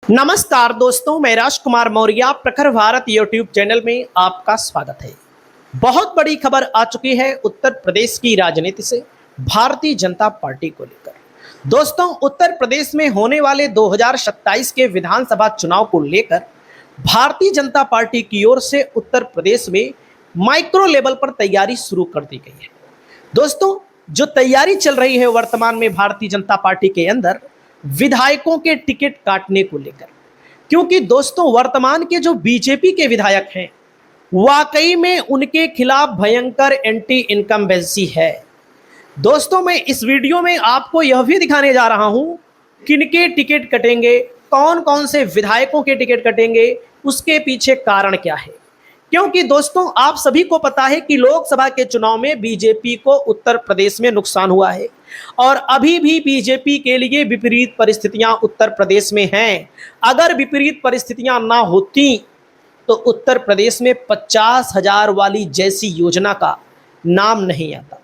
नमस्कार दोस्तों, मैं राजकुमार मौर्य प्रखर भारत यूट्यूब चैनल में आपका स्वागत है। बहुत बड़ी खबर आ चुकी है उत्तर प्रदेश की राजनीति से भारतीय जनता पार्टी को लेकर। दोस्तों, उत्तर प्रदेश में होने वाले 2027 के विधानसभा चुनाव को लेकर भारतीय जनता पार्टी की ओर से उत्तर प्रदेश में माइक्रो लेवल पर तैयारी शुरू कर दी गई है। दोस्तों, जो तैयारी चल रही है वर्तमान में भारतीय जनता पार्टी के अंदर विधायकों के टिकट काटने को लेकर, क्योंकि दोस्तों वर्तमान के जो बीजेपी के विधायक हैं वाकई में उनके खिलाफ भयंकर एंटी इनकम्बेंसी है। दोस्तों, मैं इस वीडियो में आपको यह भी दिखाने जा रहा हूं किनके टिकट कटेंगे, कौन कौन से विधायकों के टिकट कटेंगे, उसके पीछे कारण क्या है। क्योंकि दोस्तों आप सभी को पता है कि लोकसभा के चुनाव में बीजेपी को उत्तर प्रदेश में नुकसान हुआ है और अभी भी बीजेपी के लिए विपरीत परिस्थितियां उत्तर प्रदेश में हैं। अगर विपरीत परिस्थितियां ना होती तो उत्तर प्रदेश में 50,000 वाली जैसी योजना का नाम नहीं आता।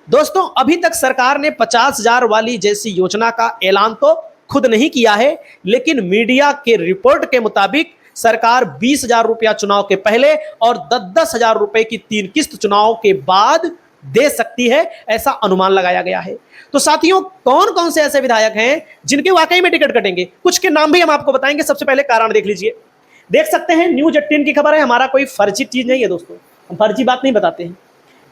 दोस्तों, अभी तक सरकार ने 50,000 वाली जैसी योजना का ऐलान तो खुद नहीं किया है, लेकिन मीडिया के रिपोर्ट के मुताबिक सरकार 20,000 रुपया चुनाव के पहले और 10,000 रुपए की 3 किस्त चुनाव के बाद दे सकती है, ऐसा अनुमान लगाया गया है। तो साथियों, कौन कौन से ऐसे विधायक हैं जिनके वाकई में टिकट कटेंगे, कुछ के नाम भी हम आपको बताएंगे। सबसे पहले कारण देख लीजिए, देख सकते हैं न्यूज 18 की खबर है। हमारा कोई फर्जी चीज नहीं है दोस्तों, हम फर्जी बात नहीं बताते हैं।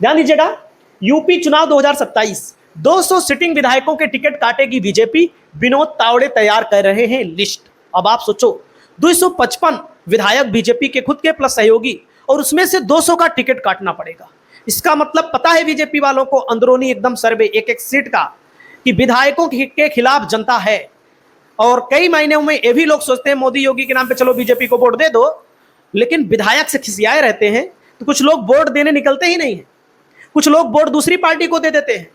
ध्यान दीजिएगा, यूपी चुनाव 2027 200 सिटिंग विधायकों के टिकट काटेगी बीजेपी, विनोद तावड़े तैयार कर रहे हैं लिस्ट। अब आप सोचो, 255 विधायक बीजेपी के खुद के प्लस सहयोगी और उसमें से 200 का टिकट काटना पड़ेगा। इसका मतलब पता है बीजेपी वालों को अंदरूनी एकदम सर्वे एक एक सीट का कि विधायकों के खिलाफ जनता है। और कई महीनों में ये भी लोग सोचते हैं मोदी योगी के नाम पे चलो बीजेपी को वोट दे दो, लेकिन विधायक से खिसियाए रहते हैं तो कुछ लोग वोट देने निकलते ही नहीं है। कुछ लोग वोट दूसरी पार्टी को दे देते हैं,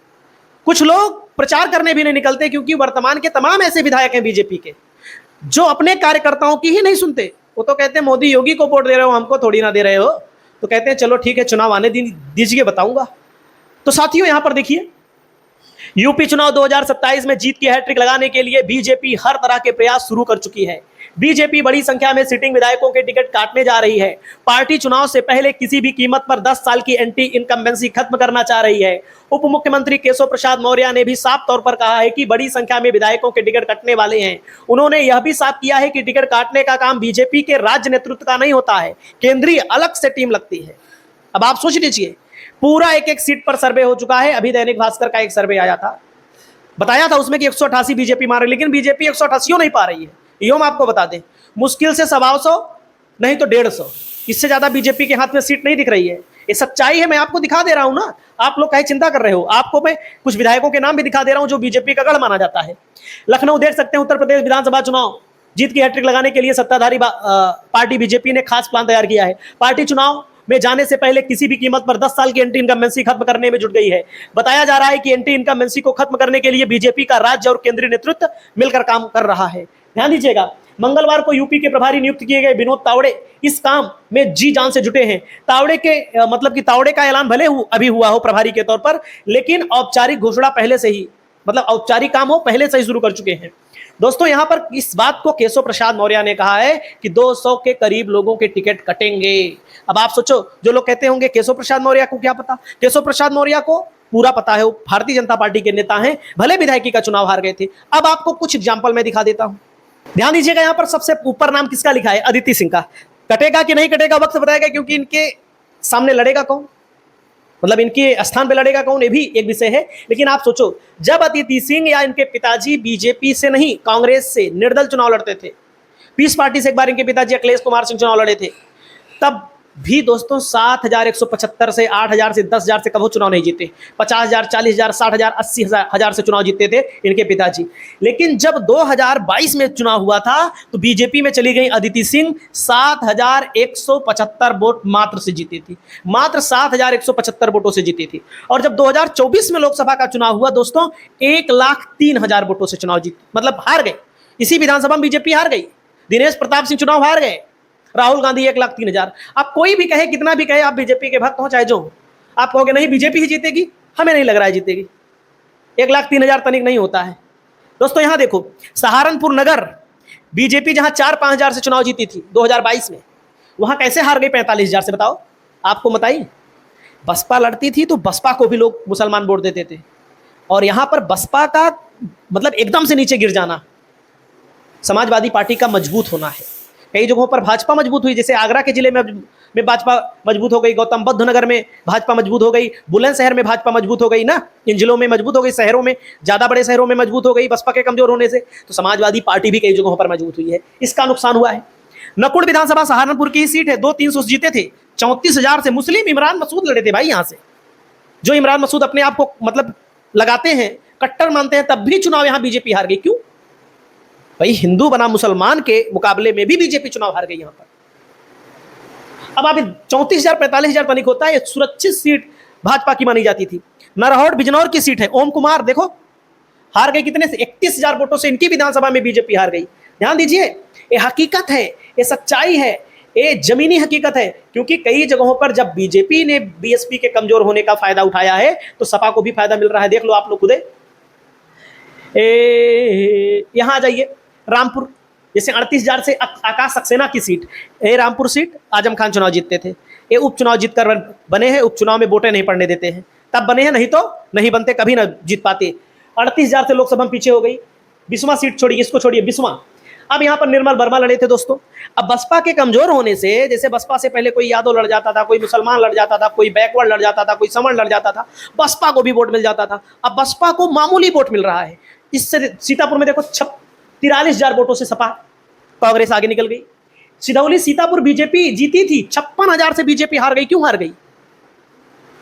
कुछ लोग प्रचार करने भी नहीं निकलते, क्योंकि वर्तमान के तमाम ऐसे विधायक हैं बीजेपी के जो अपने कार्यकर्ताओं की ही नहीं सुनते। वो तो कहते हैं मोदी योगी को वोट दे रहे हो, हमको थोड़ी ना दे रहे हो। तो कहते हैं चलो ठीक है, चुनाव आने दीजिए, बताऊंगा। तो साथियों, यहां पर देखिए, यूपी चुनाव 2027 में जीत की हैट्रिक लगाने के लिए बीजेपी हर तरह के प्रयास शुरू कर चुकी है। बीजेपी बड़ी संख्या में सिटिंग विधायकों के टिकट काटने जा रही है। पार्टी चुनाव से पहले किसी भी कीमत पर 10 साल की एंटी इनकम्बेंसी खत्म करना चाह रही है। उप मुख्यमंत्री केशव प्रसाद मौर्य ने भी साफ तौर पर कहा है कि बड़ी संख्या में विधायकों के टिकट कटने वाले हैं। उन्होंने यह भी साफ किया है कि टिकट काटने का काम बीजेपी के राज्य नेतृत्व का नहीं होता है, केंद्रीय अलग से टीम लगती है। अब आप सोच लीजिए, पूरा एक एक सीट पर सर्वे हो चुका है। अभी दैनिक भास्कर का एक सर्वे आया था, बताया था उसमें कि 188 बीजेपी मार रही, लेकिन बीजेपी 188 नहीं पा रही है। यो हम आपको बता दें, मुश्किल से 125 नहीं तो 150, इससे ज्यादा बीजेपी के हाथ में सीट नहीं दिख रही है। ये सच्चाई है, मैं आपको दिखा दे रहा हूं ना। आप लोग काहे चिंता कर रहे हो, आपको मैं कुछ विधायकों के नाम भी दिखा दे रहा हूं जो बीजेपी का गढ़ माना जाता है। लखनऊ देख सकते हैं, उत्तर प्रदेश विधानसभा चुनाव जीत की हैट्रिक लगाने के लिए सत्ताधारी पार्टी बीजेपी ने खास प्लान तैयार किया है। पार्टी चुनाव में जाने से पहले किसी भी कीमत पर 10 साल की एंटी इनकम्बेंसी खत्म करने में जुट गई है। बताया जा रहा है कि एंटी इनकम्बेंसी को खत्म करने के लिए बीजेपी का राज्य और केंद्रीय नेतृत्व मिलकर काम कर रहा है। ध्यान दीजिएगा, मंगलवार को यूपी के प्रभारी नियुक्त किए गए विनोद तावड़े इस काम में जी जान से जुटे हैं। तावड़े के मतलब कि तावड़े का ऐलान भले अभी हुआ हो प्रभारी के तौर पर, लेकिन औपचारिक घोषणा पहले से ही, मतलब औपचारिक काम हो पहले से ही शुरू कर चुके हैं। दोस्तों, यहां पर इस बात को केशव प्रसाद मौर्य ने कहा है कि 200 के करीब लोगों के टिकट कटेंगे। अब आप सोचो, जो लोग कहते होंगे केशव प्रसाद मौर्य को क्या पता, केशव प्रसाद मौर्य को पूरा पता है, वो भारतीय जनता पार्टी के नेता हैं, भले विधायकी का चुनाव हार गए थे। अब आपको कुछ एग्जाम्पल मैं दिखा देता हूं। ध्यान दीजिएगा, यहां पर सबसे ऊपर नाम किसका लिखा है, अदिति सिंह का। कटेगा कि नहीं कटेगा वक्त बताएगा, क्योंकि इनके सामने लड़ेगा कौन, मतलब इनके स्थान पे लड़ेगा कौन, ये भी एक विषय है। लेकिन आप सोचो, जब अदिति सिंह या इनके पिताजी बीजेपी से नहीं कांग्रेस से निर्दल चुनाव लड़ते थे, पीस पार्टी से एक बार इनके पिताजी अखिलेश कुमार सिंह चुनाव लड़े थे, तब भी दोस्तों 7,175 से 8,000 से 10,000 से कभी चुनाव नहीं जीते। 50,000, 40,000, 60,000, 80,000 से चुनाव जीते थे इनके पिताजी। लेकिन जब 2022 में चुनाव हुआ था तो बीजेपी में चली गई अदिति सिंह, 7,175 वोट मात्र से जीती थी, मात्र 7,175 वोटों से जीती थी। और जब 2024 में लोकसभा का चुनाव हुआ दोस्तों, 1,03,000 वोटों से चुनाव जीती, मतलब हार गए। इसी विधानसभा में बीजेपी हार गई, दिनेश प्रताप सिंह चुनाव हार गए, राहुल गांधी 1,03,000। आप कोई भी कहे, कितना भी कहे, आप बीजेपी के भक्त हो चाहे जो, आप कहोगे नहीं बीजेपी ही जीतेगी, हमें नहीं लग रहा है जीतेगी। 1,03,000 तनिक नहीं होता है। दोस्तों यहां देखो, सहारनपुर नगर बीजेपी जहां 4-5 हजार से चुनाव जीती थी 2022 में, वहां कैसे हार गई 45 हजार से, बताओ आपको बताइए। बसपा लड़ती थी तो बसपा को भी लोग मुसलमान वोट देते थे, और यहां पर बसपा का मतलब एकदम से नीचे गिर जाना समाजवादी पार्टी का मजबूत होना है। कई जगहों पर भाजपा मजबूत हुई, जैसे आगरा के जिले में भाजपा मजबूत हो गई, गौतम बुद्ध नगर में भाजपा मजबूत हो गई, बुलंदशहर में भाजपा मजबूत हो गई ना, इन जिलों में मजबूत हो गई, शहरों में, ज्यादा बड़े शहरों में मजबूत हो गई बसपा के कमजोर होने से। तो समाजवादी पार्टी भी कई जगहों पर मजबूत हुई है, इसका नुकसान हुआ है। नकुड़ विधानसभा सहारनपुर की ही सीट है, 2-300 जीते थे, 34,000 से मुस्लिम इमरान मसूद लड़े थे भाई यहां से। जो इमरान मसूद अपने आप को मतलब लगाते हैं, कट्टर मानते हैं, तब भी चुनाव यहां बीजेपी हार गई। क्यों भाई? हिंदू बना मुसलमान के मुकाबले में भी बीजेपी चुनाव हार गई यहां पर। अब आप 34,000 45,000 तनिक होता है, सुरक्षित सीट भाजपा की मानी जाती थी। नरहौड़ बिजनौर की सीट है, ओम कुमार देखो हार गई कितने से, 31,000 वोटों से इनकी विधानसभा में बीजेपी हार गई। ध्यान दीजिए, ये हकीकत है, ये सच्चाई है, ये जमीनी हकीकत है। क्योंकि कई जगहों पर जब बीजेपी ने बीएसपी के कमजोर होने का फायदा उठाया है तो सपा को भी फायदा मिल रहा है। देख लो आप लोग खुदे। यहां आ जाइए, रामपुर, जैसे 38,000 से आकाश सक्सेना की सीट, ये रामपुर सीट आजम खान चुनाव जीतते थे, ये उपचुनाव जीतकर बने हैं। उपचुनाव में वोटें नहीं पड़ने देते हैं, तब बने हैं, नहीं तो नहीं बनते, कभी ना जीत पाते। 38,000 से लोकसभा में पीछे हो गई। बिस्वा सीट छोड़िए, इसको छोड़िए, बिस्वा। अब यहाँ पर निर्मल वर्मा लड़े थे दोस्तों। अब बसपा के कमजोर होने से, जैसे बसपा से पहले कोई यादव लड़ जाता था, कोई मुसलमान लड़ जाता था, कोई बैकवर्ड लड़ जाता था, कोई समण लड़ जाता था, बसपा को भी वोट मिल जाता था। अब बसपा को मामूली वोट मिल रहा है। इससे सीतापुर में देखो 43,000 वोटों से सपा कांग्रेस आगे निकल गई। सिधौली सीतापुर बीजेपी जीती थी, 56,000 से बीजेपी हार गई। क्यों हार गई?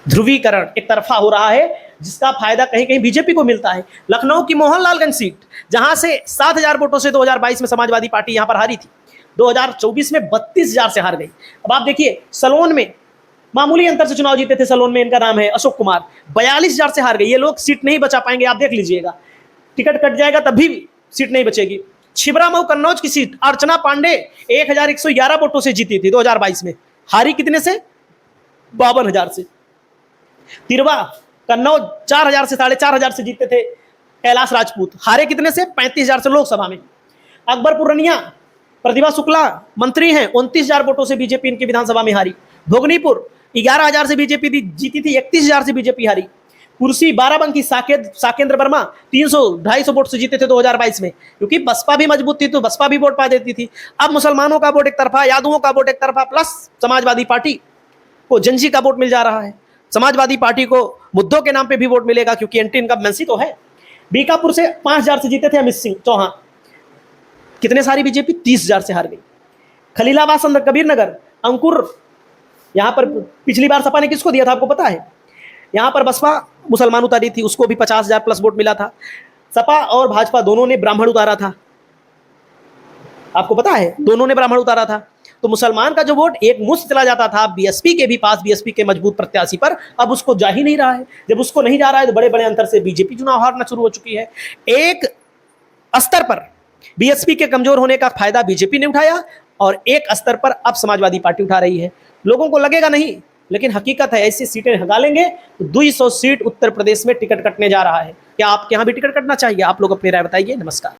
ध्रुवीकरण एक तरफा हो रहा है, जिसका फायदा कहीं कहीं बीजेपी को मिलता है। लखनऊ की मोहनलालगंज सीट, जहां से 7,000 वोटों से 2022 में समाजवादी पार्टी यहां पर हारी थी, 2024 में 32,000 से हार गई। अब आप देखिए, सलोन में मामूली अंतर से चुनाव जीते थे, सलोन में इनका नाम है अशोक कुमार, 42,000 से हार गई। ये लोग सीट नहीं बचा पाएंगे, आप देख लीजिएगा, टिकट कट जाएगा तब भी सीट नहीं बचेगी। छिबरा मऊ कन्नौज की सीट अर्चना पांडे 1,111 वोटों से जीती थी 2022 में, हारी कितने से? 52,000 से। तिरवा कन्नौज 4,000 से 4,500 से जीतते थे कैलाश राजपूत, हारे कितने से? 35,000 से लोकसभा में। अकबरपुर रनिया प्रतिभा शुक्ला मंत्री हैं, 29,000 वोटों से बीजेपी इनकी विधानसभा में हारी। भोगनीपुर 11,000 से बीजेपी जीती थी, 31,000 से बीजेपी हारी। कुर्सी बाराबंकी साकेंद्र वर्मा 300-250 वोट से जीते थे 2022 में, क्योंकि बसपा भी मजबूत थी तो बसपा भी वोट पा देती थी। अब मुसलमानों का वोट एक तरफा, यादवों का वोट एक तरफा, प्लस समाजवादी पार्टी को जनजी का वोट मिल जा रहा है। समाजवादी पार्टी को मुद्दों के नाम पे भी वोट मिलेगा, क्योंकि एंटी इनकम्बेंसी तो है। बीकापुर से 5,000 से जीते थे अमित सिंह चौहान, कितने सारी बीजेपी? 30,000 से हार गई। खलीलाबाद संदर कबीर नगर अंकुर, यहां पर पिछली बार सपा ने किसको दिया था आपको पता है? यहां पर बसपा मुसलमान उतारी थी, उसको भी 50,000 प्लस वोट मिला था। सपा और भाजपा दोनों ने ब्राह्मण उतारा था, आपको पता है, दोनों ने ब्राह्मण उतारा था। तो मुसलमान का जो वोट एक मुश्त चला जाता था बीएसपी के भी पास, बीएसपी के मजबूत प्रत्याशी पर, अब उसको जा ही नहीं रहा है। जब उसको नहीं जा रहा है तो बड़े बड़े अंतर से बीजेपी चुनाव हारना शुरू हो चुकी है। एक स्तर पर बीएसपी के कमजोर होने का फायदा बीजेपी ने उठाया, और एक स्तर पर अब समाजवादी पार्टी उठा रही है। लोगों को लगेगा नहीं, लेकिन हकीकत है, ऐसी सीटें हगा लेंगे तो 200 सीट उत्तर प्रदेश में टिकट कटने जा रहा है। क्या आपके यहां भी टिकट कटना चाहिए? आप लोग अपनी राय बताइए। नमस्कार।